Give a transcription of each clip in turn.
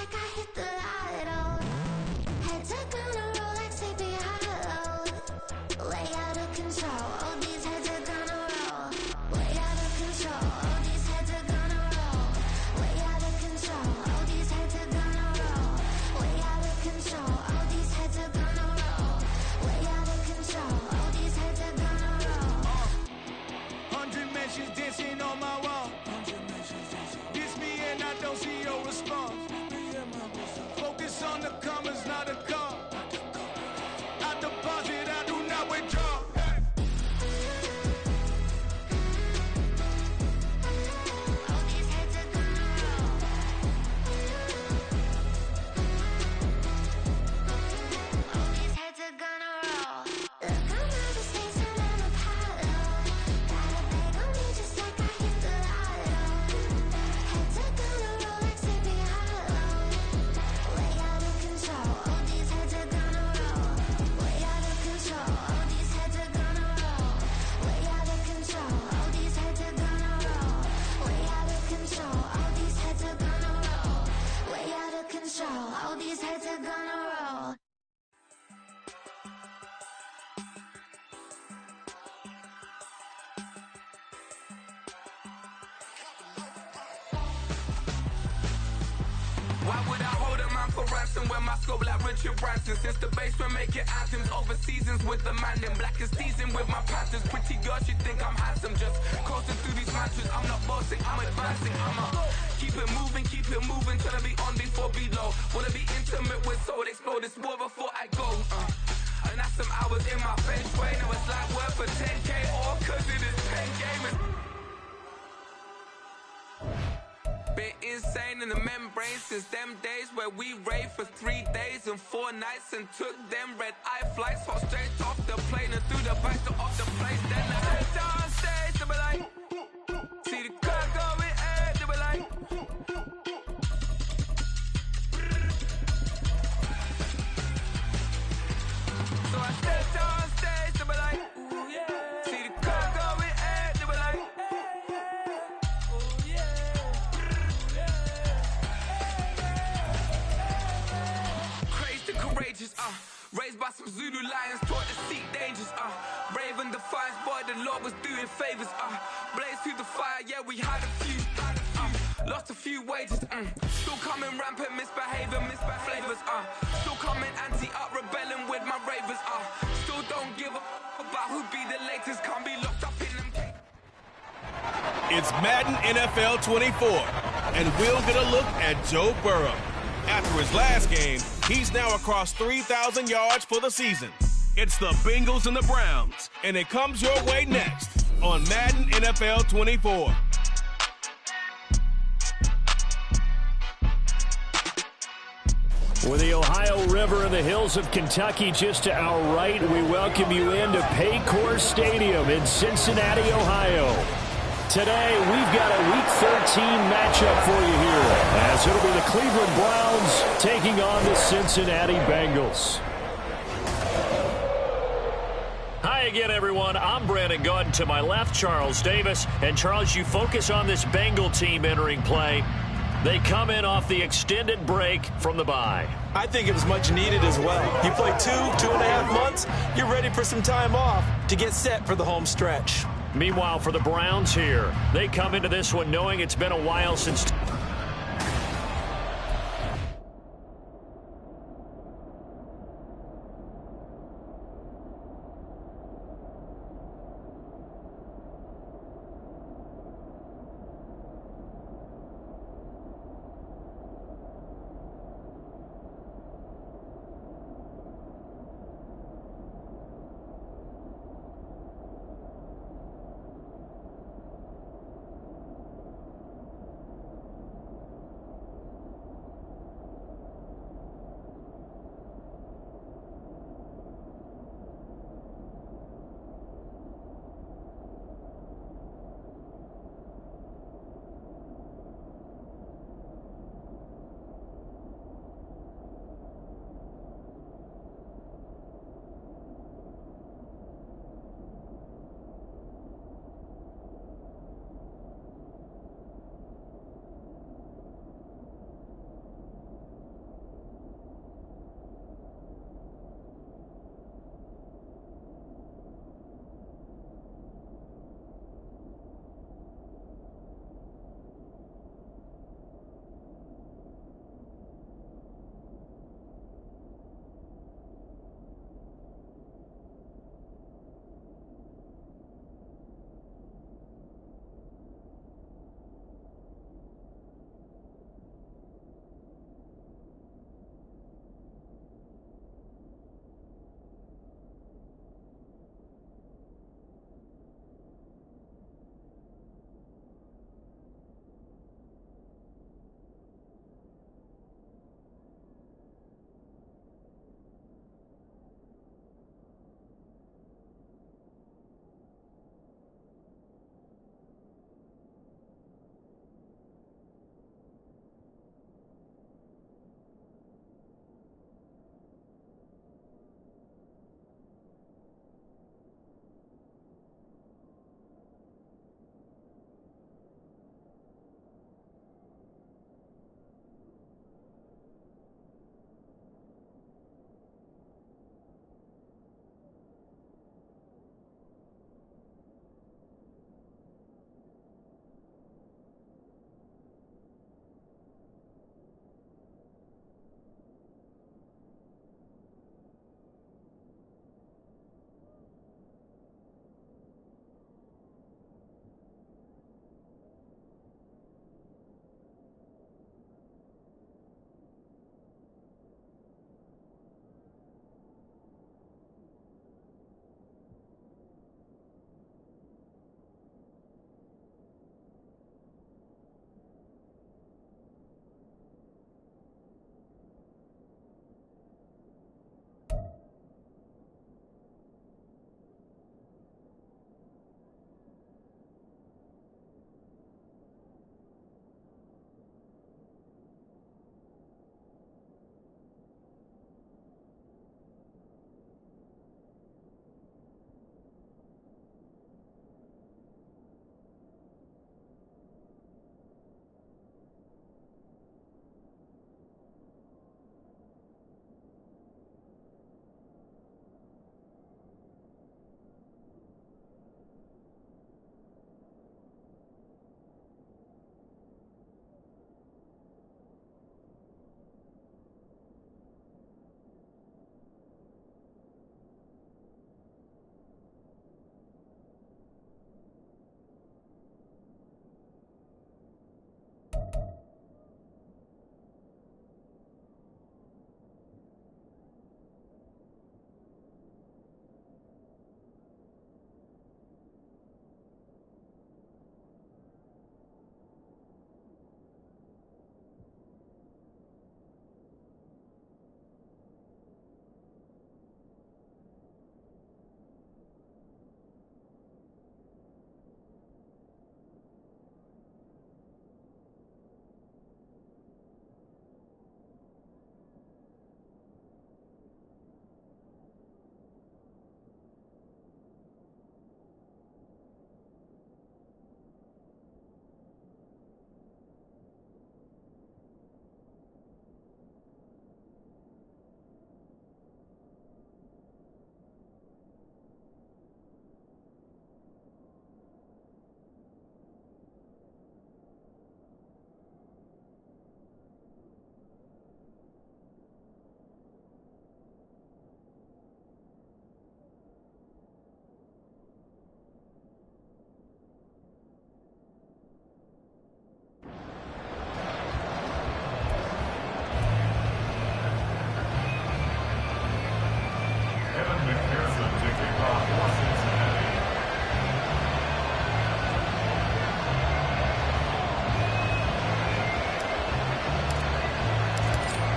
like I hit the lotto. Head to gonna roll like Sleepy Hollow. Way out of control, all these heads are gonna roll. Way out of control, all these heads are gonna roll. Way out of control, all these heads are gonna roll. Way out of control, all these heads are gonna roll. Way out of control, all these heads are gonna roll. 100 mentions dancing on my wall. Diss me and I don't see your response. Focus on the commas, not a call. I deposit, I do not withdraw. All these heads are gonna roll. All these heads are gonna roll. Look, I'm out of space and I'm Apollo. Got a bag on me just like I hit the lotto. Heads are gonna roll like Sleepy Hollow. Way out of control, all these heads are gonna roll. Way out of control, all these heads are gonna roll. Way out of control, all these heads are gonna roll. Way out of control, all these heads are gonna roll. Way out of control, all these heads are gonna roll. Why would I hold a man for ransom when my scope like Richard Branson? Since the basement making anthems over seasons with the man, then black is seasoned with my panthers. Pretty girls, you think I'm handsome, just coasting through these mantras. I'm not bossing, I'm advancing, keep it moving, trying to be on before below. Wanna be intimate with soul, explode this war before I go. And that's some hours in my feng shui. Now it's like work for 10K, all cause it is pen gaming. Been insane in the membrane since them days where we raved for 3 days and 4 nights and took them red eye flights, hot straight off the plane and through the back door of the place. Then I head on stage, they be like, see the crowd going, hey, they be like. So I stepped on stage, they be like, ooh yeah. See the crowd going, hey, they be like, ooh yeah. Crazed and courageous, raised by some Zulu lions, taught to seek dangers, brave and defiant, boy, the Lord was doing favors, blaze through the fire, yeah, we had a few, lost a few wages, still coming rampant, misbehaving, flavors, still coming anti-up, rebelling with my ravers, still don't give a about who be the latest, can't be locked up in them. It's Madden NFL 24, and we'll get a look at Joe Burrow. After his last game, he's now across 3,000 yards for the season. It's the Bengals and the Browns, and it comes your way next on Madden NFL 24. With the Ohio River and the hills of Kentucky just to our right, we welcome you into Paycor Stadium in Cincinnati, Ohio. Today, we've got a Week 13 matchup for you here, as it'll be the Cleveland Browns taking on the Cincinnati Bengals. Hi again, everyone. I'm Brandon Gautin. To my left, Charles Davis. And, Charles, you focus on this Bengal team entering play. They come in off the extended break from the bye. I think it was much needed as well. You play 2.5 months, you're ready for some time off to get set for the home stretch. Meanwhile, for the Browns here, they come into this one knowing it's been a while since...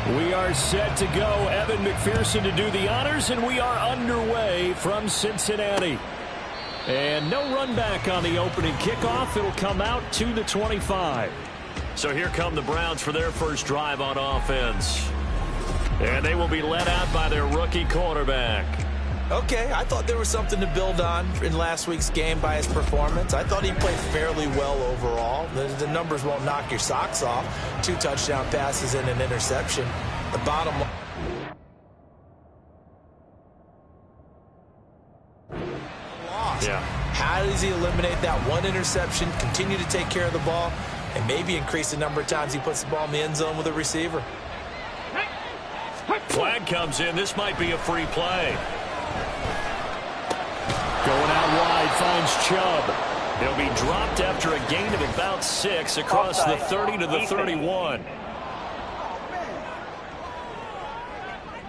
We are set to go. Evan McPherson to do the honors, and we are underway from Cincinnati. And no run back on the opening kickoff. It'll come out to the 25. So here come the Browns for their first drive on offense. And they will be led out by their rookie quarterback. Okay, I thought there was something to build on in last week's game by his performance. I thought he played fairly well overall. The numbers won't knock your socks off. 2 touchdown passes and an interception. The bottom line. Yeah. How does he eliminate that one interception, continue to take care of the ball, and maybe increase the number of times he puts the ball in the end zone with a receiver? Flag comes in. This might be a free play. Going out wide, finds Chubb. He'll be dropped after a gain of about 6 across the 30 to the 31.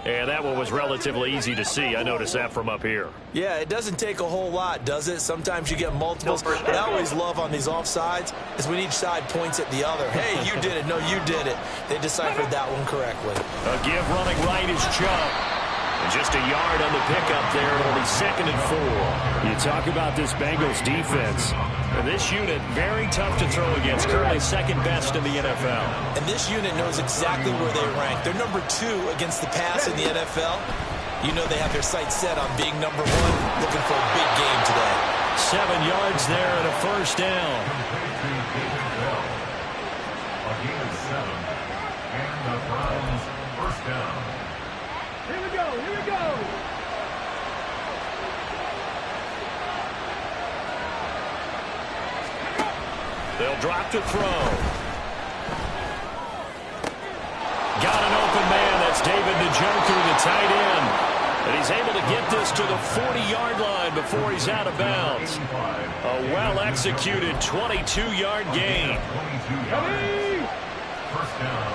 And that one was relatively easy to see. I noticed that from up here. Yeah, it doesn't take a whole lot, does it? Sometimes you get multiples. What I always love on these offsides is when each side points at the other. Hey, you did it. No, you did it. They deciphered that one correctly. A give running right is Chubb. And just a yard on the pickup there, only 2nd and 4. You talk about this Bengals defense. And this unit, very tough to throw against, currently 2nd best in the NFL. And this unit knows exactly where they rank. They're number 2 against the pass in the NFL. You know they have their sights set on being number 1, looking for a big game today. 7 yards there and a first down. Here we go, here we go. They'll drop to throw. Got an open man. That's David Njoku, the tight end. And he's able to get this to the 40-yard line before he's out of bounds. A well-executed 22-yard gain. First down,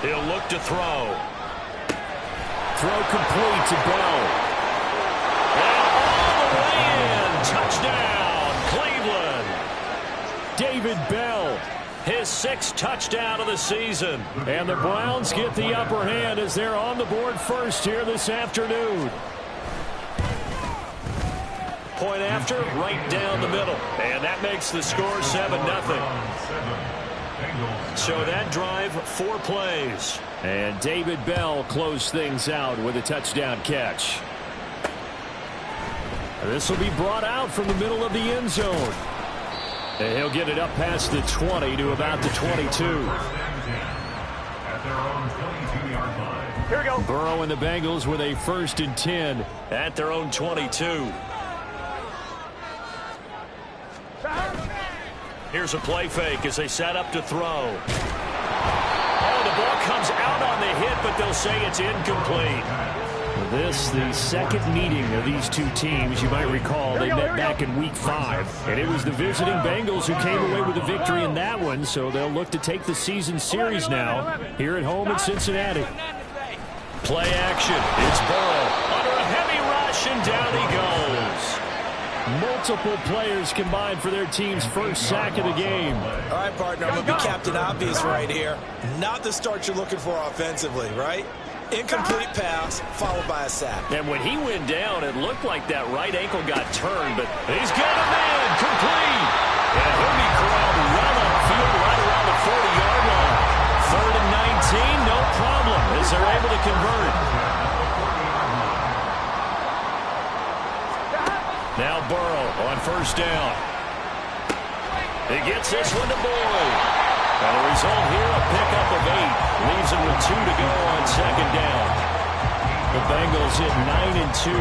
He'll look to throw. Throw complete to Bell. And all the way in. Touchdown, Cleveland. David Bell, his 6th touchdown of the season. And the Browns get the upper hand as they're on the board first here this afternoon. Point after, right down the middle. And that makes the score 7-0. So that drive, 4 plays. And David Bell closed things out with a touchdown catch. This will be brought out from the middle of the end zone. And he'll get it up past the 20 to about the 22. Here we go. Burrow and the Bengals with a 1st and 10 at their own 22. Here's a play fake as they set up to throw. Oh, the ball comes out on the hit, but they'll say it's incomplete. This, the 2nd meeting of these 2 teams. You might recall they met back in Week 5. And it was the visiting Bengals who came away with a victory in that one, so they'll look to take the season series now here at home in Cincinnati. Play action. It's Burrow under a heavy rush, and down he goes. Multiple players combined for their team's first sack of the game. All right, partner, I'm going to be Captain Obvious right here. Not the start you're looking for offensively, right? Incomplete pass, followed by a sack. And when he went down, it looked like that right ankle got turned, but he's got a man, complete. And he'll be corralled well upfield right around the 40-yard line. 3rd and 19, no problem, as they're able to convert. Now Burrow on 1st down. He gets this one to Boyd. And the result here, a pickup of 8. Leaves him with 2 to go on 2nd down. The Bengals hit 9 and 2.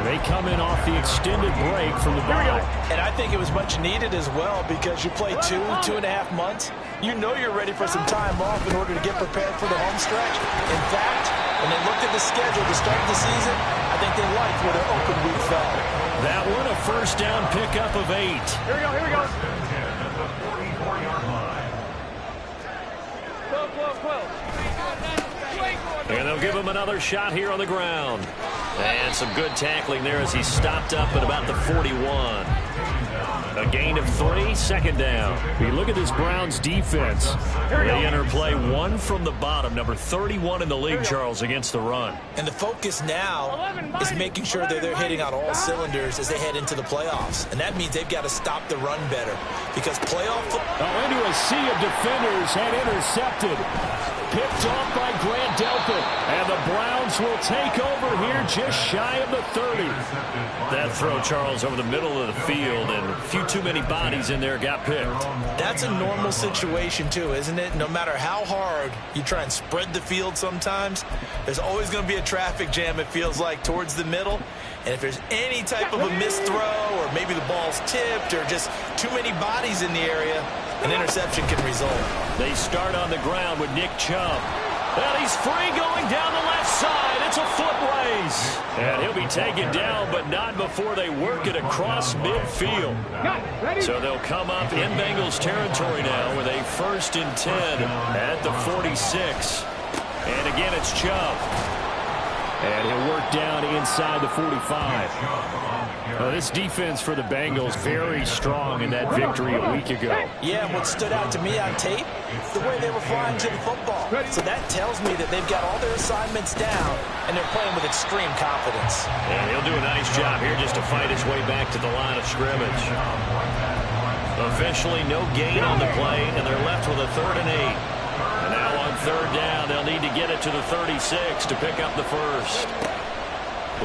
They come in off the extended break from the bye. And I think it was much needed as well because you play 2.5 months. You know you're ready for some time off in order to get prepared for the home stretch. In fact, when they looked at the schedule to start the season, I think they liked where their open week fell. That one, a 1st down pickup of 8. Here we go, here we go. 44-yard line. 12. And they'll give him another shot here on the ground. And some good tackling there as he stopped up at about the 41. A gain of 3, second down. We look at this Browns defense. They enter play 1 from the bottom, number 31 in the league, Charles, against the run. And the focus now is making sure that they're hitting on all cylinders as they head into the playoffs. And that means they've got to stop the run better because playoff football. Into a sea of defenders and intercepted. Picked off by Grant Delpit. And the Browns will take over here just shy of the 30. That throw, Charles, over the middle of the field, and a few too many bodies in there got picked. That's a normal situation, too, isn't it? No matter how hard you try and spread the field sometimes, there's always going to be a traffic jam, it feels like, towards the middle. And if there's any type of a missed throw or maybe the ball's tipped or just too many bodies in the area, an interception can result. They start on the ground with Nick Chubb. And he's free going down the left side. It's a foot race. And he'll be taken down, but not before they work it across midfield. So they'll come up in Bengals territory now with a 1st and 10 at the 46. And again, it's Chubb. And he'll work down inside the 45. This defense for the Bengals very strong in that victory a week ago. Yeah, and what stood out to me on tape, the way they were flying to the football. So that tells me that they've got all their assignments down, and they're playing with extreme confidence. And he'll do a nice job here just to fight his way back to the line of scrimmage. Officially no gain on the play, and they're left with a 3rd and 8. And now on 3rd down, they'll need to get it to the 36 to pick up the 1st.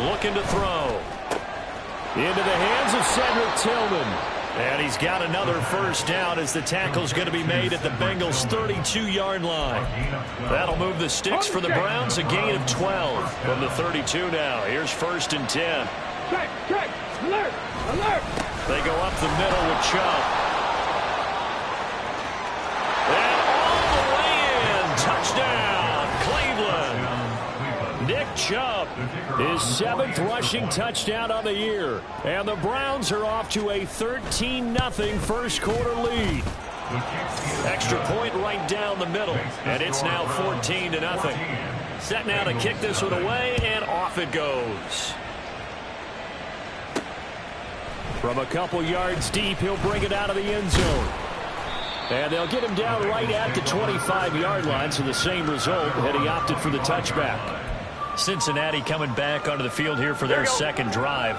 Looking to throw. Into the hands of Cedric Tillman. And he's got another 1st down as the tackle's going to be made at the Bengals' 32-yard line. That'll move the sticks for the Browns, a gain of 12 from the 32 now. Here's 1st and 10. Check, alert, alert. They go up the middle with Chubb. And all the way in. Touchdown, Cleveland. Nick Chubb, his 7th rushing touchdown on the year. And the Browns are off to a 13-0 first quarter lead. Extra point right down the middle. And it's now 14-0. Set now to kick this one away, and off it goes. From a couple yards deep, he'll bring it out of the end zone. And they'll get him down right at the 25-yard line, so the same result had he opted for the touchback. Cincinnati coming back onto the field here for their 2nd drive.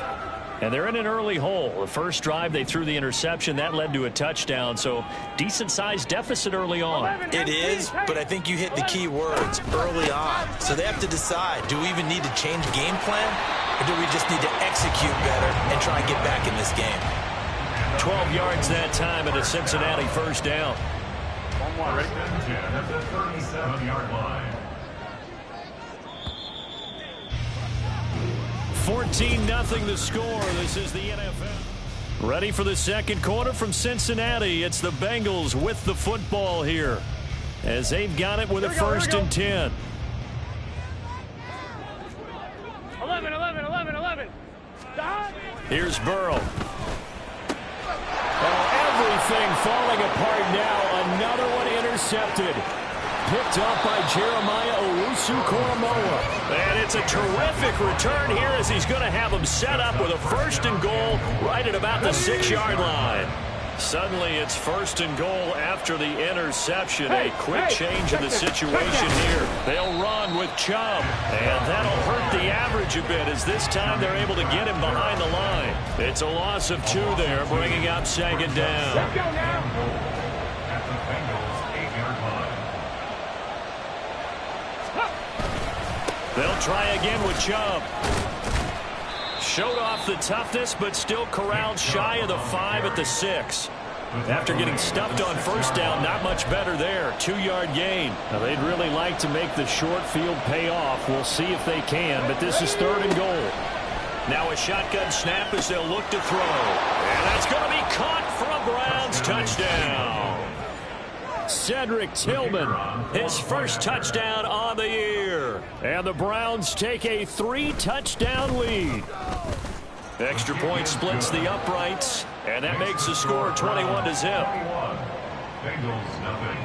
And they're in an early hole. The first drive, they threw the interception. That led to a touchdown, so decent-sized deficit early on. It is, but I think you hit the key words early on. So they have to decide, do we even need to change game plan, or do we just need to execute better and try and get back in this game? 12 yards that time at a Cincinnati 1st down. One more, ready? At the 37-yard line. 14-0 the score. This is the NFL. Ready for the 2nd quarter from Cincinnati. It's the Bengals with the football here as they've got it with a 1st and 10. 11. Here's Burrow. Everything falling apart now. Another one intercepted. Picked up by Jeremiah Owusu-Koramoah. And it's a terrific return here as he's going to have him set up with a 1st and goal right at about the 6-yard line. Suddenly it's 1st and goal after the interception. A quick change in the situation here. They'll run with Chubb. And that'll hurt the average a bit as this time they're able to get him behind the line. It's a loss of 2 there, bringing up 2nd down. At the Bengals 8-yard line. They'll try again with Chubb. Showed off the toughness, but still corralled shy of the 5 at the 6. After getting stuffed on 1st down, not much better there. 2-yard gain. Now, they'd really like to make the short field pay off. We'll see if they can, but this is 3rd and goal. Now a shotgun snap as they'll look to throw. And that's going to be caught for a Browns touchdown. Cedric Tillman, his 1st touchdown on the year. And the Browns take a 3-touchdown lead. Extra point splits the uprights, and that makes the score 21-0. Bengals nothing.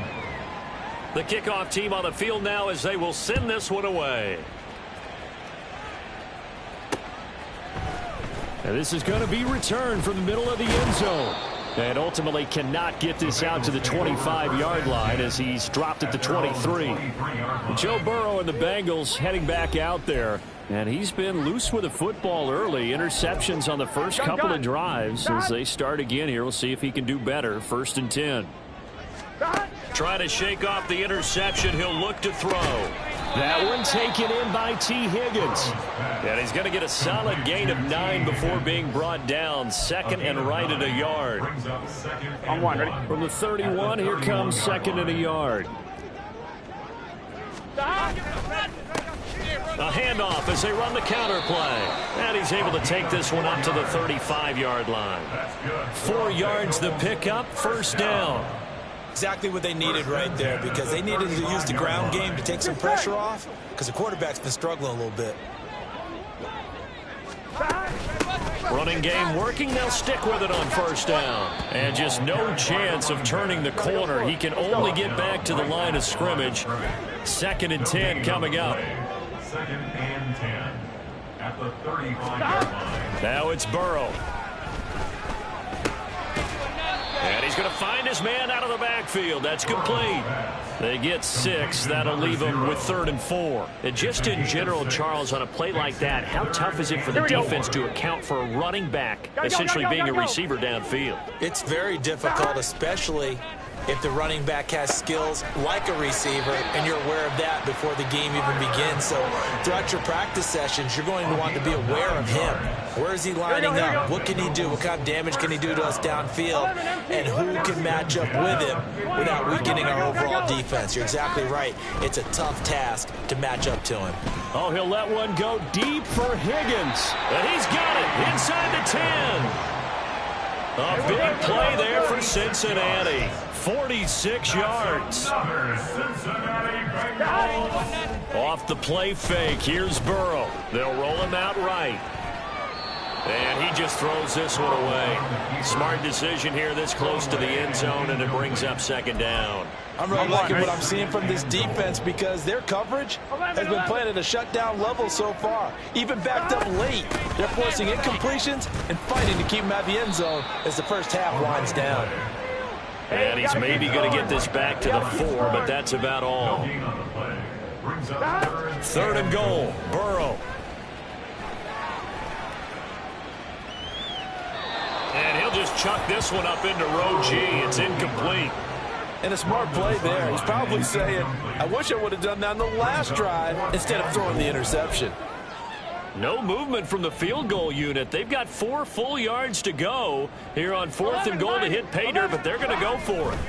The kickoff team on the field now as they will send this one away. And this is going to be returned from the middle of the end zone. And ultimately cannot get this out to the 25-yard line as he's dropped at the 23. Joe Burrow and the Bengals heading back out there. And he's been loose with the football early. Interceptions on the first couple of drives. As they start again here, we'll see if he can do better. 1st and 10. Trying to shake off the interception. He'll look to throw. That one taken in by T. Higgins. And he's going to get a solid gain of 9 before being brought down. 2nd and right at a yard. On one, ready? From the 31, here comes 2nd and a yard. A handoff as they run the counter play. And he's able to take this one up to the 35-yard line. 4 yards the pickup, 1st down. Exactly what they needed right there, because they needed to use the ground game to take some pressure off, because the quarterback's been struggling a little bit. Running game working. They'll stick with it on 1st down. And just no chance of turning the corner. He can only get back to the line of scrimmage. 2nd and 10 coming up. 2nd and 10 at the 35-yard line. Now it's Burrow. And he's going to find his man out of the backfield. That's complete. They get 6. That'll leave them with 3rd and 4. And just in general, Charles, on a play like that, how tough is it for the defense to account for a running back essentially being a receiver downfield? It's very difficult, especially if the running back has skills like a receiver, and you're aware of that before the game even begins. So throughout your practice sessions, you're going to want to be aware of him. Where is he lining up? What can he do? What kind of damage can he do to us downfield? And who can match up with him without weakening our overall defense? You're exactly right. It's a tough task to match up to him. Oh, he'll let one go deep for Higgins. And he's got it inside the 10. A big play there for Cincinnati. 46 yards. Off the play fake, here's Burrow. They'll roll him out right. And he just throws this one away. Smart decision here this close to the end zone, and it brings up 2nd down. I'm really liking what I'm seeing from this defense, because their coverage has been playing at a shutdown level so far. Even backed up late, they're forcing incompletions and fighting to keep them out of the end zone as the first half winds down. And he's maybe going to get this back to the 4, but that's about all. 3rd and goal, Burrow. And he'll just chuck this one up into row G. It's incomplete. And a smart play there. He's probably saying, I wish I would have done that on the last drive instead of throwing the interception. No movement from the field goal unit. They've got 4 full yards to go here on 4th and goal to hit pay dirt, but they're going to go for it.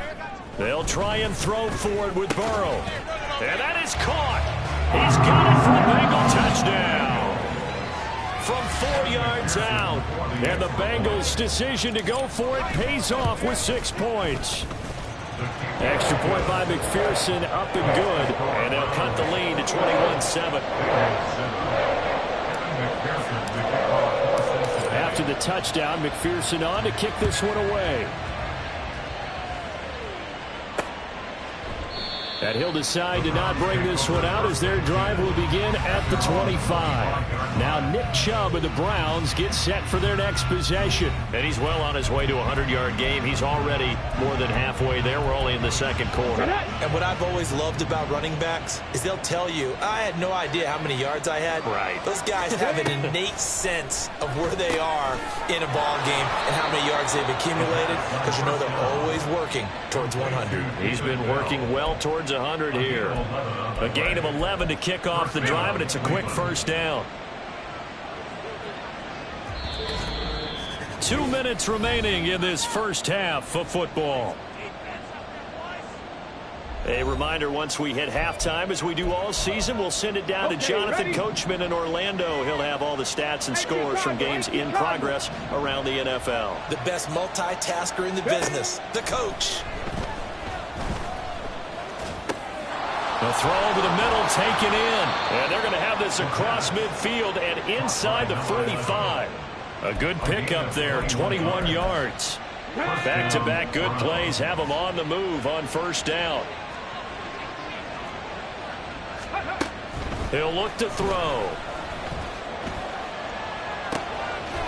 They'll try and throw for it with Burrow. And that is caught. He's got it for a Bengal touchdown. From 4 yards out. And the Bengals' decision to go for it pays off with 6 points. Extra point by McPherson, up and good. And they'll cut the lead to 21-7. After the touchdown, McPherson on to kick this one away. And he'll decide to not bring this one out as their drive will begin at the 25. Now Nick Chubb of the Browns gets set for their next possession. And he's well on his way to a 100-yard game. He's already more than halfway there. We're only in the 2nd quarter. And what I've always loved about running backs is they'll tell you, I had no idea how many yards I had. Right. Those guys have an innate sense of where they are in a ball game and how many yards they've accumulated, because you know they're always working towards 100. He's been working well towards 100 here. A gain of 11 to kick off the drive, and it's a quick 1st down. 2 minutes remaining in this first half of football. A reminder, once we hit halftime, as we do all season, we'll send it down to Jonathan Coachman in Orlando. He'll have all the stats and scores from games in progress around the NFL. The best multitasker in the business, the coach. The throw over the middle, taken in. And they're going to have this across midfield and inside the 45. A good pickup there, 21 yards. Back-to-back good plays have them on the move on 1st down. He'll look to throw.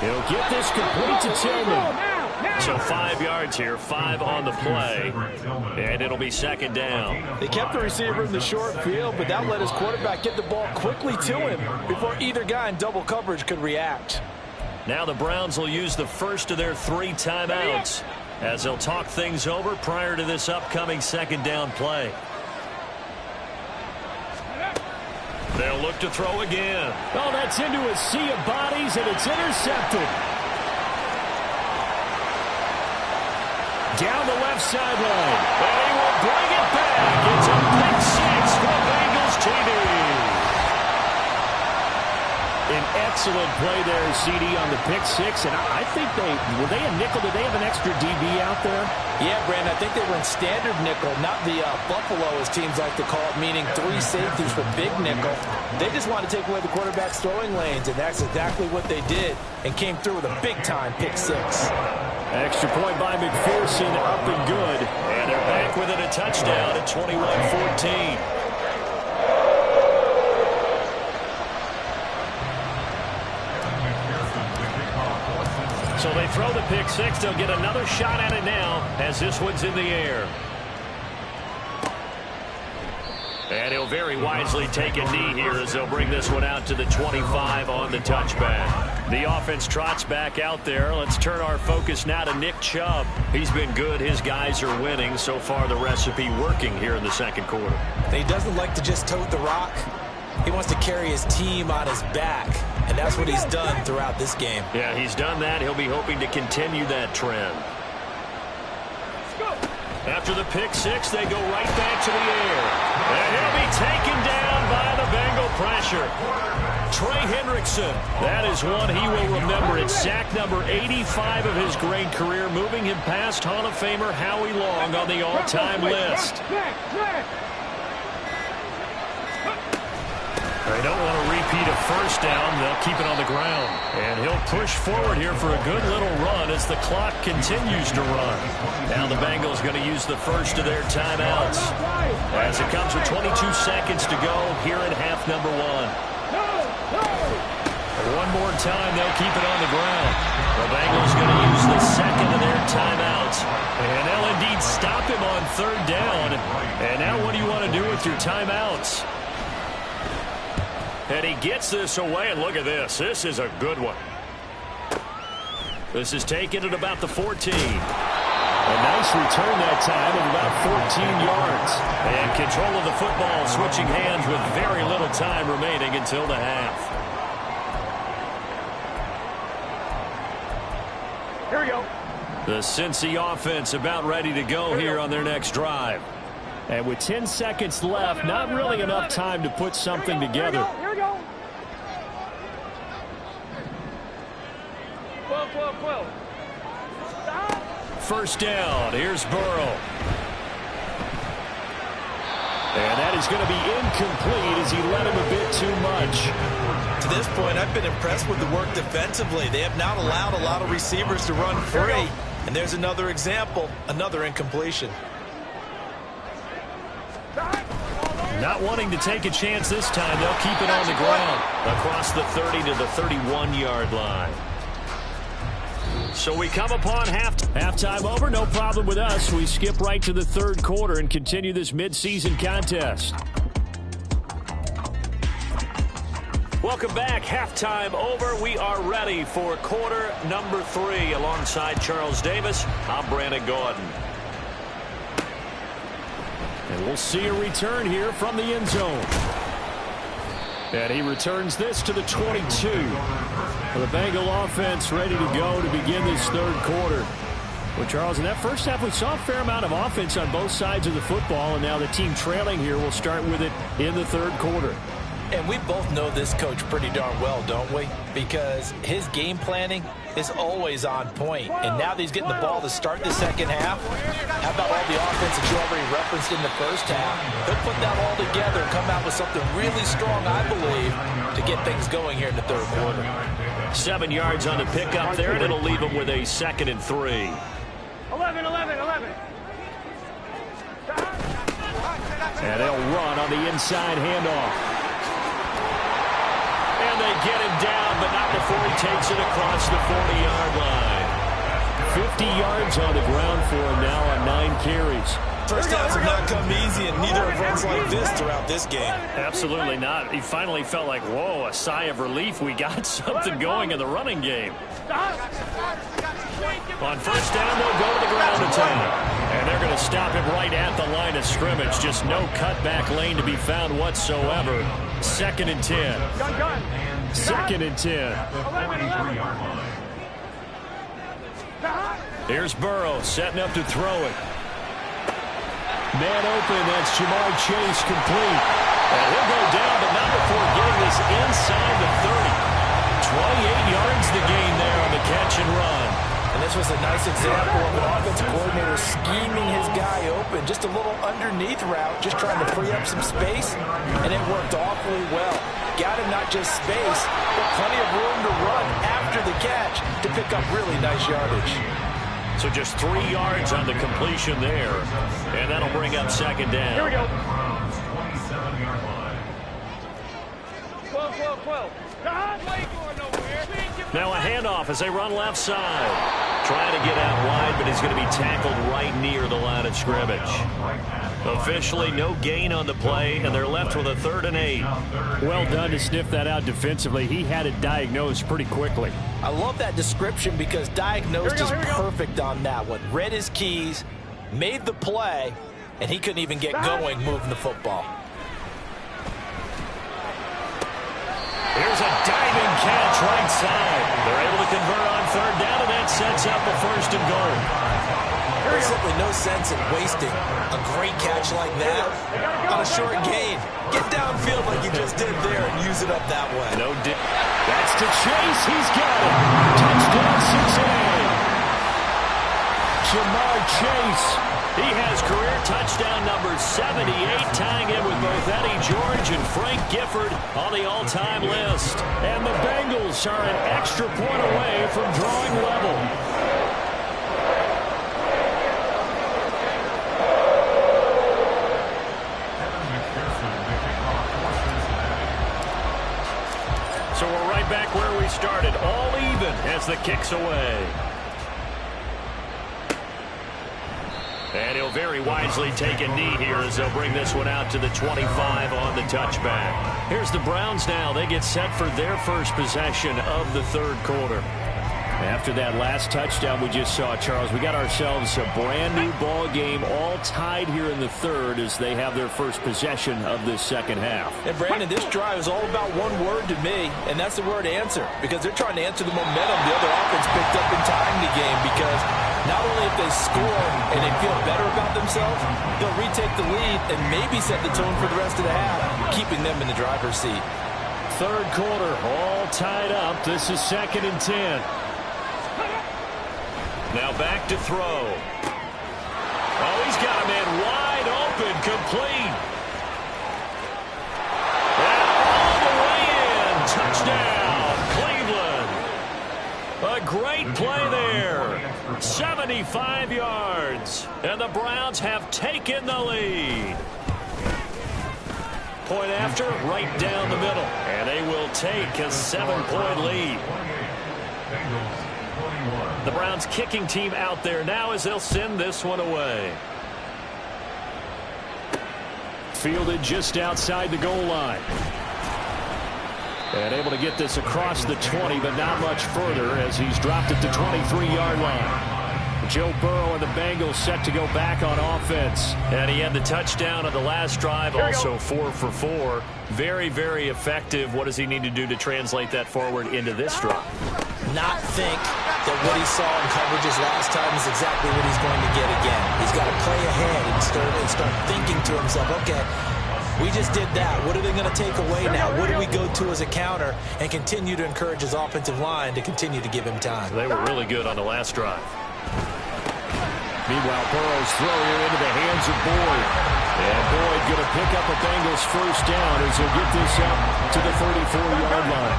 He'll get this complete to Tillman. So 5 yards here, 5 on the play, and it'll be second down. They kept the receiver in the short field, but that let his quarterback get the ball quickly to him before either guy in double coverage could react. Now the Browns will use the first of their 3 timeouts as they'll talk things over prior to this upcoming second down play. They'll look to throw again. Oh, that's into a sea of bodies, and it's intercepted. Down the left sideline. And he will bring it back. It's a pick six for Bengals TV. An excellent play there, CD, on the pick six. And I think were they a nickel? Did they have an extra DB out there? Yeah, Brandon, I think they were in standard nickel, not the Buffalo, as teams like to call it, meaning 3 safeties for big nickel. They just want to take away the quarterback's throwing lanes, and that's exactly what they did, and came through with a big-time pick six. Extra point by McPherson, up and good. And they're back with it, a touchdown at 21-14. So they throw the pick six. They'll get another shot at it now as this one's in the air. And he'll very wisely take a knee here as they'll bring this one out to the 25 on the touchback. The offense trots back out there. Let's turn our focus now to Nick Chubb. He's been good. His guys are winning. So far, the recipe working here in the second quarter. He doesn't like to just tote the rock. He wants to carry his team on his back, and that's what he's done throughout this game. Yeah, he's done that. He'll be hoping to continue that trend. After the pick six, they go right back to the air. And he'll be taken down by the Bengal pressure. Trey Hendrickson, that is one he will remember. It's sack number 85 of his great career, moving him past Hall of Famer Howie Long on the all-time list. They don't want to repeat a first down. They'll keep it on the ground. And he'll push forward here for a good little run as the clock continues to run. Now the Bengals going to use the first of their timeouts as it comes with 22 seconds to go here in half number 1. One more time, they'll keep it on the ground. The Bengals going to use the second of their timeouts. And they'll indeed stop him on third down. And now what do you want to do with your timeouts? And he gets this away, and look at this. This is a good one. This is taken at about the 14. A nice return that time of about 14 yards. And control of the football switching hands with very little time remaining until the half. Here we go. The Cincy offense about ready to go here on their next drive. And with 10 seconds left, not really enough time to put something together. Here we go. 12. First down. Here's Burrow. And that is going to be incomplete as he led him a bit too much. To this point, I've been impressed with the work defensively. They have not allowed a lot of receivers to run free. And there's another example, another incompletion. Not wanting to take a chance this time, they'll keep it on the ground across the 30 to the 31-yard line. So we come upon halftime over. No problem with us. We skip right to the third quarter and continue this midseason contest. Welcome back. Halftime over. We are ready for quarter number 3. Alongside Charles Davis, I'm Brandon Gordon. And we'll see a return here from the end zone. And he returns this to the 22. The Bengal offense ready to go to begin this third quarter. Well, Charles, in that first half, we saw a fair amount of offense on both sides of the football, and now the team trailing here will start with it in the third quarter. And we both know this coach pretty darn well, don't we? Because his game planning is always on point. And now that he's getting the ball to start the second half, how about all the offense that you already referenced in the first half? He'll put that all together and come out with something really strong, I believe, to get things going here in the third quarter. 7 yards on the pickup there, and it'll leave him with a 2nd and 3. 11. And they'll run on the inside handoff. And they get him down, but not before he takes it across the 40-yard line. 50 yards on the ground for him now on 9 carries. First downs have not come easy, and neither have runs like this throughout this game. Absolutely not. He finally felt like, whoa, a sigh of relief. We got something going in the running game. On first down, they'll go to the ground attack. And they're going to stop him right at the line of scrimmage. Just no cutback lane to be found whatsoever. 2nd and 10. 2nd and 10. Here's Burrow setting up to throw it. Man open, that's Jamar Chase complete. And he'll go down, but not before getting this inside the 30. 28 yards the gain there on the catch and run. And this was a nice example of an offensive coordinator scheming his guy open. Just a little underneath route, just trying to free up some space, and it worked awfully well. Got him not just space, but plenty of room to run after the catch to pick up really nice yardage. So just 3 yards on the completion there. And that'll bring up 2nd down. Here we go. 27-yard line. 12. Now a handoff as they run left side. Trying to get out wide, but he's going to be tackled right near the line of scrimmage. Officially no gain on the play, and they're left with a 3rd and 8. Well done to sniff that out defensively. He had it diagnosed pretty quickly. I love that description because diagnosed is perfect on that one. Read his keys, made the play, and he couldn't even get going moving the football. Here's a diving catch right side. They're able to convert on 3rd down, and that sets up a 1st and goal. There's simply no sense in wasting a great catch like that on a short gain. Get downfield like you just did there and use it up that way. That's to Chase. He's got it. Touchdown, Cincinnati. Jamar Chase. He has career touchdown number 78, tying in with both Eddie George and Frank Gifford on the all-time list. And the Bengals are an extra point away from drawing level. So we're right back where we started, all even as the kick's away. And he'll very wisely take a knee here as they'll bring this one out to the 25 on the touchback. Here's the Browns now. They get set for their first possession of the 3rd quarter. After that last touchdown we just saw, Charles, we got ourselves a brand new ball game, all tied here in the 3rd as they have their first possession of this 2nd half. And Brandon, this drive is all about one word to me, and that's the word answer, because they're trying to answer the momentum the other offense picked up in tying the game, because not only if they score and they feel better about themselves, they'll retake the lead and maybe set the tone for the rest of the half, keeping them in the driver's seat. 3rd quarter, all tied up. This is 2nd and 10. Now back to throw. Oh, he's got a man wide open, complete. And all the way in. Touchdown, Cleveland. A great play there. 75 yards. And the Browns have taken the lead. Point after, right down the middle. And they will take a 7-point lead. The Browns kicking team out there now as they'll send this one away. Fielded just outside the goal line. And able to get this across the 20, but not much further as he's dropped it to 23-yard line. Joe Burrow and the Bengals set to go back on offense. And he had the touchdown on the last drive, also 4 for 4. Very, very effective. What does he need to do to translate that forward into this drive? Not think that what he saw in coverages last time is exactly what he's going to get again. He's got to play ahead and start thinking to himself, okay, we just did that. What are they going to take away now? What do we go to as a counter? And continue to encourage his offensive line to continue to give him time. They were really good on the last drive. Meanwhile, Burrow's throw here into the hands of Boyd. And Boyd going to pick up a Bengals first down as he'll get this up to the 34-yard line.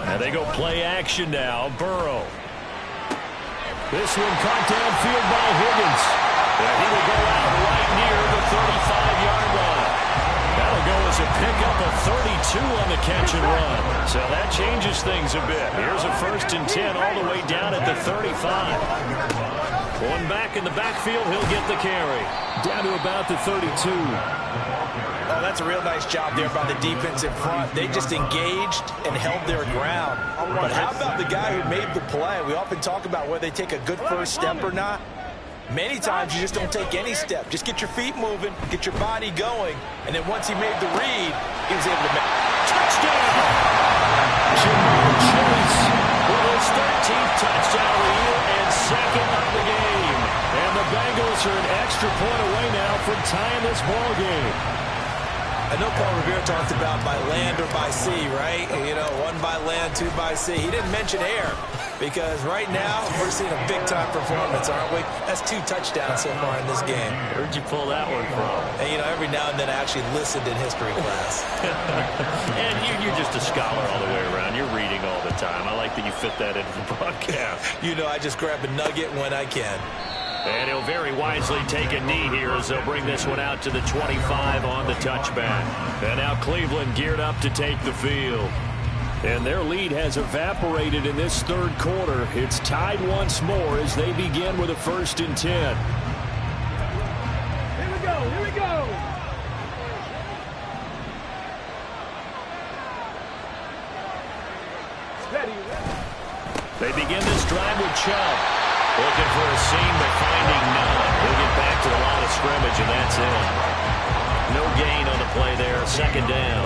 And they go play action now. Burrow. This one caught downfield by Higgins. And he will go out right near the 35-yard line. That'll go as a 2 on the catch and run. So that changes things a bit. Here's a 1st and 10 all the way down at the 35. One back in the backfield, he'll get the carry. Down to about the 32. Oh, that's a real nice job there by the defense in front. They just engaged and held their ground. But how about the guy who made the play? We often talk about whether they take a good first step or not. Many times you just don't take any step. Just get your feet moving, get your body going, and then once he made the read, he was able to make touchdown! Ja'Marr Chase with his 13th touchdown of the year and 2nd of the game. And the Bengals are an extra point away now from tying this ball game. I know Paul Revere talked about by land or by sea, right? You know, 1 by land, 2 by sea. He didn't mention air because right now we're seeing a big-time performance, aren't we? That's 2 touchdowns so far in this game. Where'd you pull that one from? And, you know, every now and then I actually listened in history class. And you're just a scholar all the way around. You're reading all the time. I like that you fit that into the broadcast. You know, I just grab a nugget when I can. And he'll very wisely take a knee here as they'll bring this one out to the 25 on the touchback. And now Cleveland geared up to take the field. And their lead has evaporated in this 3rd quarter. It's tied once more as they begin with a 1st and 10. Here we go, here we go. Steady. They begin this drive with Chubb. Looking for a seam, but finding none. He'll get back to the line of scrimmage, and that's it. No gain on the play there. 2nd down.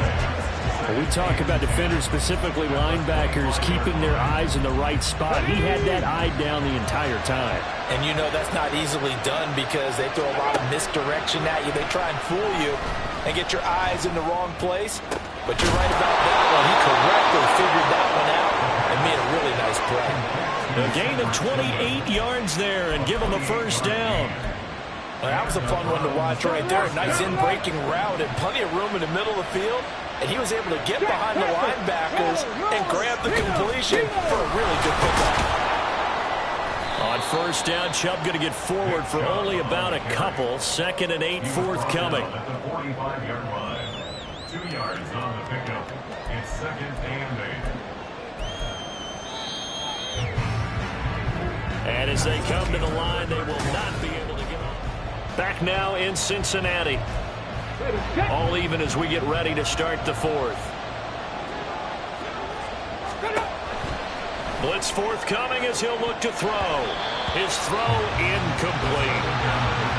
We talk about defenders, specifically linebackers, keeping their eyes in the right spot. He had that eye down the entire time. And you know that's not easily done because they throw a lot of misdirection at you. They try and fool you and get your eyes in the wrong place. But you're right about that one. He correctly figured that one out and made a really nice play. A gain of 28 yards there and give him the 1st down. Well, that was a fun one to watch right there. A nice in-breaking route and plenty of room in the middle of the field. And he was able to get behind the linebackers and grab the completion for a really good pickup. On 1st down, Chubb going to get forward for only about a couple. 2nd and 8 forthcoming. At the 45-yard line. 2 yards on the pickup. It's 2nd and 8. And as they come to the line, they will not be able to get up. Back now in Cincinnati. All even as we get ready to start the 4th. Blitz forthcoming as he'll look to throw. His throw incomplete.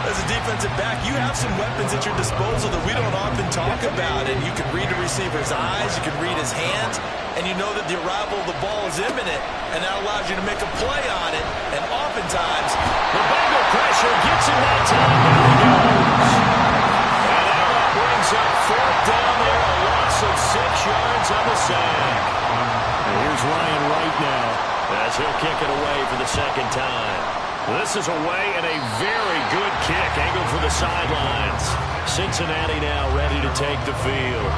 As a defensive back, you have some weapons at your disposal that we don't often talk about. And you can read the receiver's eyes, you can read his hands, and you know that the arrival of the ball is imminent, and that allows you to make a play on it. And oftentimes, the Bengal pressure gets him that time. There he goes. And now that brings up 4th down there, a loss of 6 yards on the sack. And here's Ryan Wright now as he'll kick it away for the 2nd time. This is away and a very good kick angled for the sidelines. Cincinnati now ready to take the field.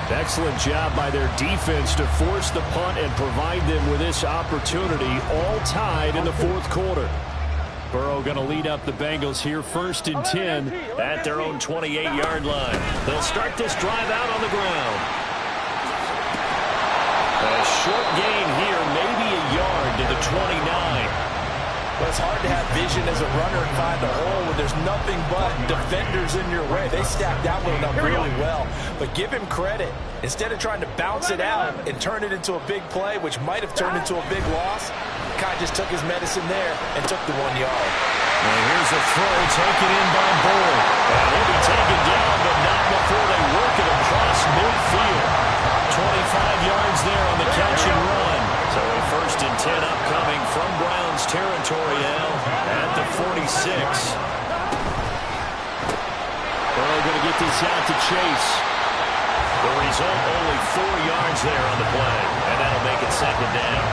Excellent job by their defense to force the punt and provide them with this opportunity, all tied in the 4th quarter. Burrow going to lead up the Bengals here, 1st and 10 at their own 28-yard line. They'll start this drive out on the ground. A short gain here, maybe a yard to the 29. But it's hard to have vision as a runner and find a hole when there's nothing but defenders in your way. They stacked that one up really well. But give him credit. Instead of trying to bounce it out and turn it into a big play, which might have turned into a big loss, Kai just took his medicine there and took the 1 yard. And here's a throw taken in by Bull. And he'll be taken down, but not before they work it across midfield. 25 yards there on the catch and run. So a 1st and 10 upcoming from Browns territory now at the 46. Burrow going to get this out to Chase. The result, only 4 yards there on the play, and that'll make it 2nd down.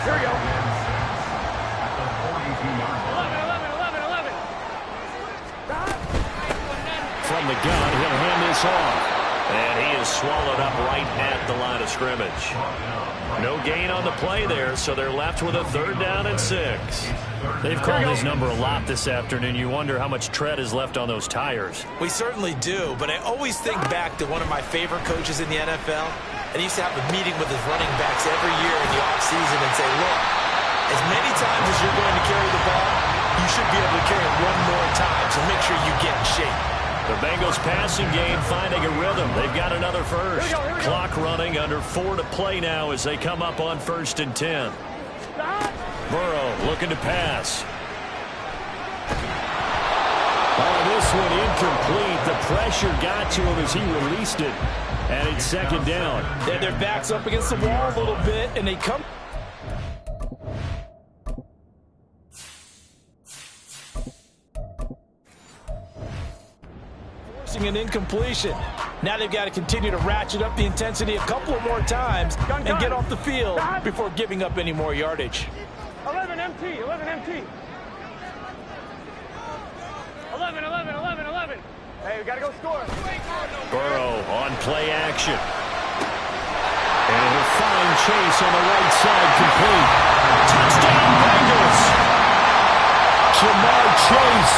Here we go. At the 42-yard line. 11. From the gun, he'll hand this off. And he is swallowed up right at the line of scrimmage. No gain on the play there, so they're left with a 3rd down and 6. They've called his number a lot this afternoon. You wonder how much tread is left on those tires. We certainly do, but I always think back to one of my favorite coaches in the NFL. And he used to have a meeting with his running backs every year in the offseason and say, look, as many times as you're going to carry the ball, you should be able to carry it one more time, so make sure you get in shape. The Bengals passing game finding a rhythm. They've got another first. Here we go. Clock running, under 4 to play now as they come up on 1st and 10. Burrow looking to pass. Oh, this one incomplete. The pressure got to him as he released it. And it's 2nd down. Yeah, their back's up against the wall a little bit, and they come. Forcing an incompletion. Now they've got to continue to ratchet up the intensity a couple of more times and get off the field before giving up any more yardage. 11 MT, 11 MT. 11. Hey, we got to go score. Burrow on play action. And he'll find Chase on the right side, complete. Touchdown Bengals! Jamar Chase,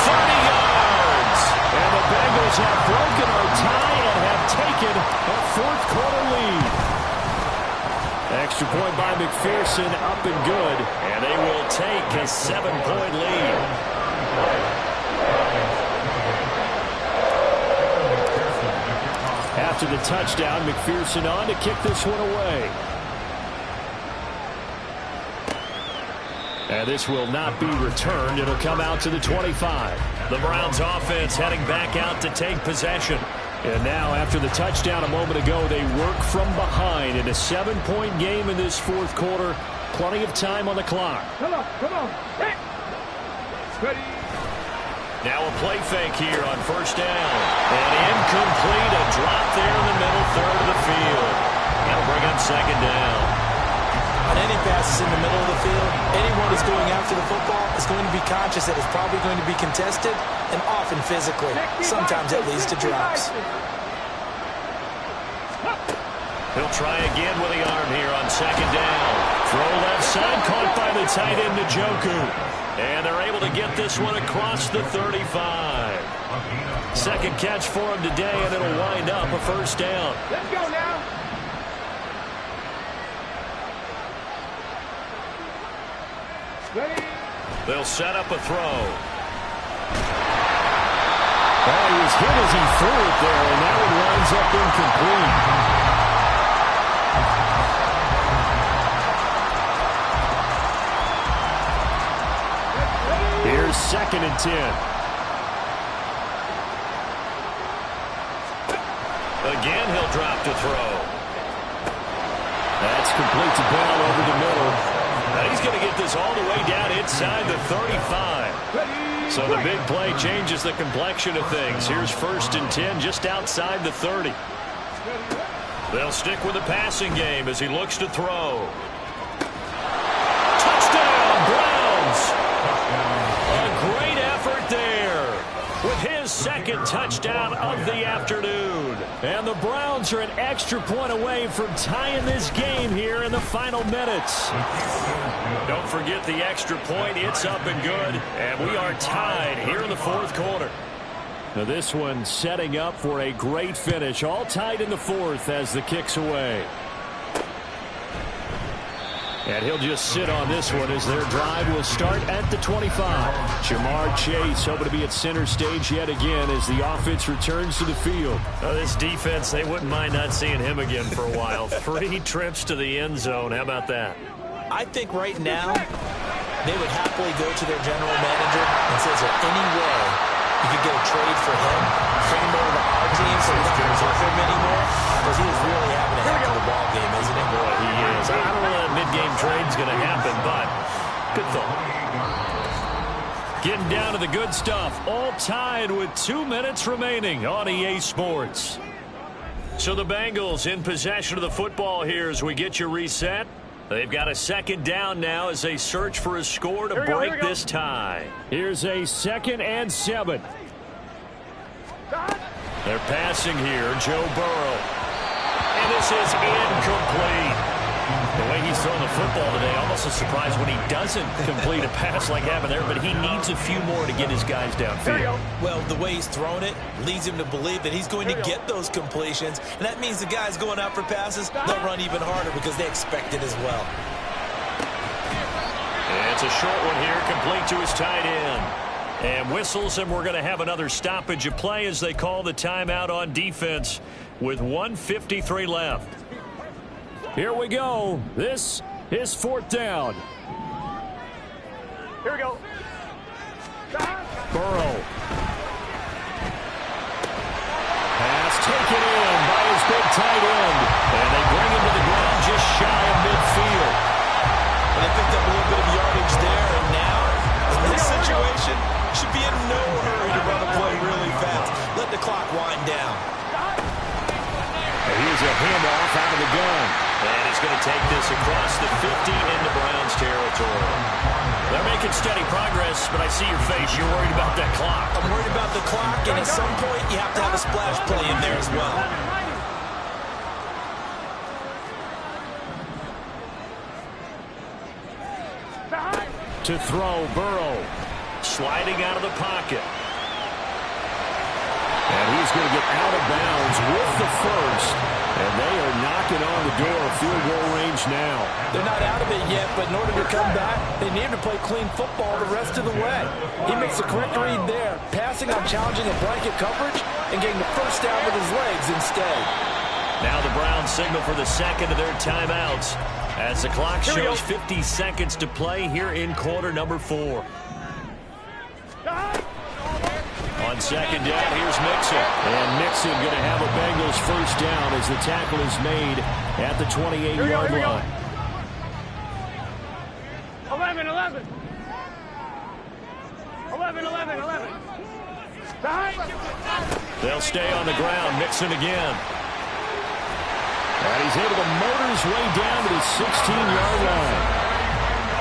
30 yards! And the Bengals have broken our tie and have taken a 4th quarter lead. Extra point by McPherson, up and good. And they will take a 7-point lead. After the touchdown, McPherson on to kick this one away. And this will not be returned. It'll come out to the 25. The Browns offense heading back out to take possession. And now, after the touchdown a moment ago, they work from behind in a 7-point game in this 4th quarter. Plenty of time on the clock. Come on. Hey. Ready. Now a play fake here on 1st down. And incomplete, a drop there in the middle third of the field. That'll bring up 2nd down. On any passes in the middle of the field, anyone who's going after the football is going to be conscious that it's probably going to be contested and often physically. Sometimes it leads to drops. He'll try again with the arm here on 2nd down. Throw left side, caught by the tight end Njoku. And they're able to get this one across the 35. 2nd catch for him today, and it'll wind up a 1st down. Let's go now. Ready. They'll set up a throw. Oh, he was hit as he threw it there, and that one winds up incomplete. Here's 2nd and 10. Again, he'll drop to throw. That's complete to Bell over the middle. Now he's going to get this all the way down inside the 35. So the big play changes the complexion of things. Here's 1st and 10 just outside the 30. They'll stick with the passing game as he looks to throw. Touchdown, Browns! A great effort there with his 2nd touchdown of the afternoon. And the Browns are an extra point away from tying this game here in the final minutes. Don't forget the extra point. It's up and good. And we are tied here in the 4th quarter. Now this one setting up for a great finish. All tied in the 4th as the kick's away. And he'll just sit on this one as their drive will start at the 25. Jamar Chase hoping to be at center stage yet again as the offense returns to the field. This defense, they wouldn't mind not seeing him again for a while. 3 trips to the end zone. How about that? I think right now they would happily go to their general manager and say, is there any way you could get a trade for him, bring him over to our team so we don't have to work for him anymore? Because he is really having a heck of a ball game, isn't he? Boy, he is. I don't know that mid-game trade's going to happen, but good thought. Getting down to the good stuff. All tied with 2 minutes remaining on EA Sports. So the Bengals in possession of the football here as we get you reset. They've got a 2nd down now as they search for a score to break this tie. Here's a 2nd and 7. They're passing here, Joe Burrow. And this is incomplete. The way he's throwing the football today, almost a surprise when he doesn't complete a pass like happened there, but he needs a few more to get his guys downfield. Well, the way he's thrown it leads him to believe that he's going to get those completions, and that means the guys going out for passes, they'll run even harder because they expect it as well. It's a short one here, complete to his tight end. And whistles, and we're going to have another stoppage of play as they call the timeout on defense with 1:53 left. Here we go. This is 4th down. Here we go. Burrow. Pass taken in by his big tight end. And they bring him to the ground just shy of midfield. And they picked up a little bit of yardage there, and now, in this situation, should be in no hurry to run a play really fast. Let the clock wind down. And here's a handoff out of the gun. And he's going to take this across the 50 into Browns territory. They're making steady progress, but I see your face. You're worried about that clock. I'm worried about the clock, and at some point, you have to have a splash play in there as well. To throw, Burrow. Sliding out of the pocket. And he's going to get out of bounds with the first. And they are knocking on the door of field goal range now. They're not out of it yet, but in order to come back, they need to play clean football the rest of the way. He makes the correct read there, passing on challenging a blanket coverage and getting the first down with his legs instead. Now the Browns signal for the second of their timeouts as the clock shows 50 seconds to play here in quarter number 4. On second down, here's Mixon. And Mixon going to have a Bengals first down as the tackle is made at the 28-yard line. 11. 11. They'll stay on the ground. Mixon again. And he's able to motor his way down to the 16-yard line.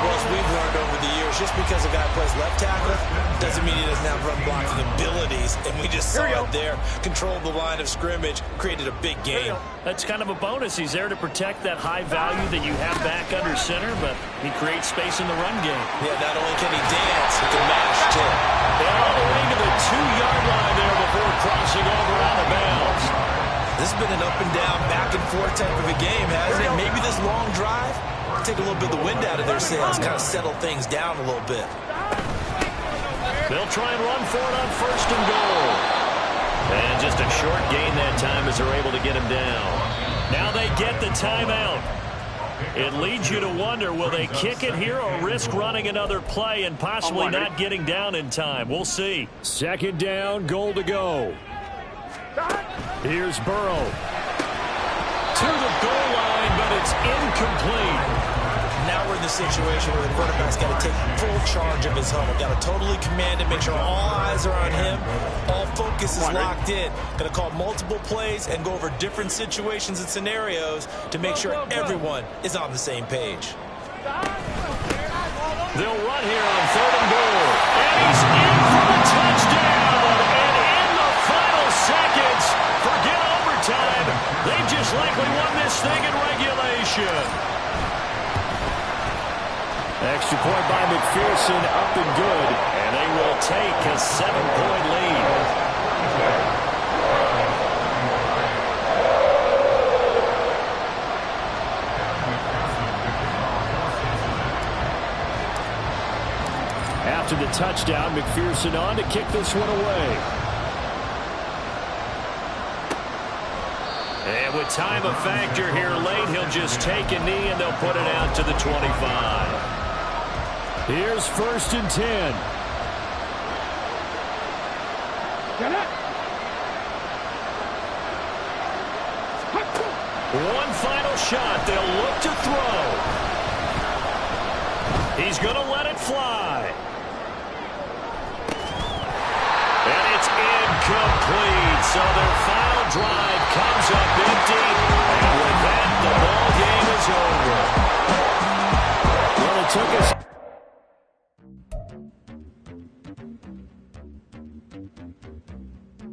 Well, as we've learned over the years, just because a guy plays left tackle doesn't mean he doesn't have run blocking abilities. And we just saw it there. Controlled the line of scrimmage, created a big gain. That's kind of a bonus. He's there to protect that high value that you have back under center, but he creates space in the run game. Yeah, not only can he dance, he can mash, too. And all the way to the 2-yard line there before crossing over out of bounds. This has been an up and down, back and forth type of a game, hasn't it? Maybe this long drive take a little bit of the wind out of their sails, kind of settle things down a little bit. They'll try and run for it on first and goal. And just a short gain that time as they're able to get him down. Now they get the timeout. It leads you to wonder, will they kick it here or risk running another play and possibly not getting down in time? We'll see. Second down, goal to go. Here's Burrow. To the goal line, but it's incomplete. Now we're in the situation where the quarterback's got to take full charge of his huddle. Got to totally command it, make sure all eyes are on him. All focus is locked in. Got to call multiple plays and go over different situations and scenarios to make sure everyone is on the same page. They'll run here on third and goal. And he's in for the touchdown. And in the final seconds, forget overtime. They've just likely won this thing in regulation. Extra point by McPherson, up and good. And they will take a 7-point lead. After the touchdown, McPherson on to kick this one away. And with time a factor here late, he'll just take a knee and they'll put it out to the 25. Here's first and 10. One final shot. They'll look to throw. He's going to let it fly. And it's incomplete. So their final drive comes up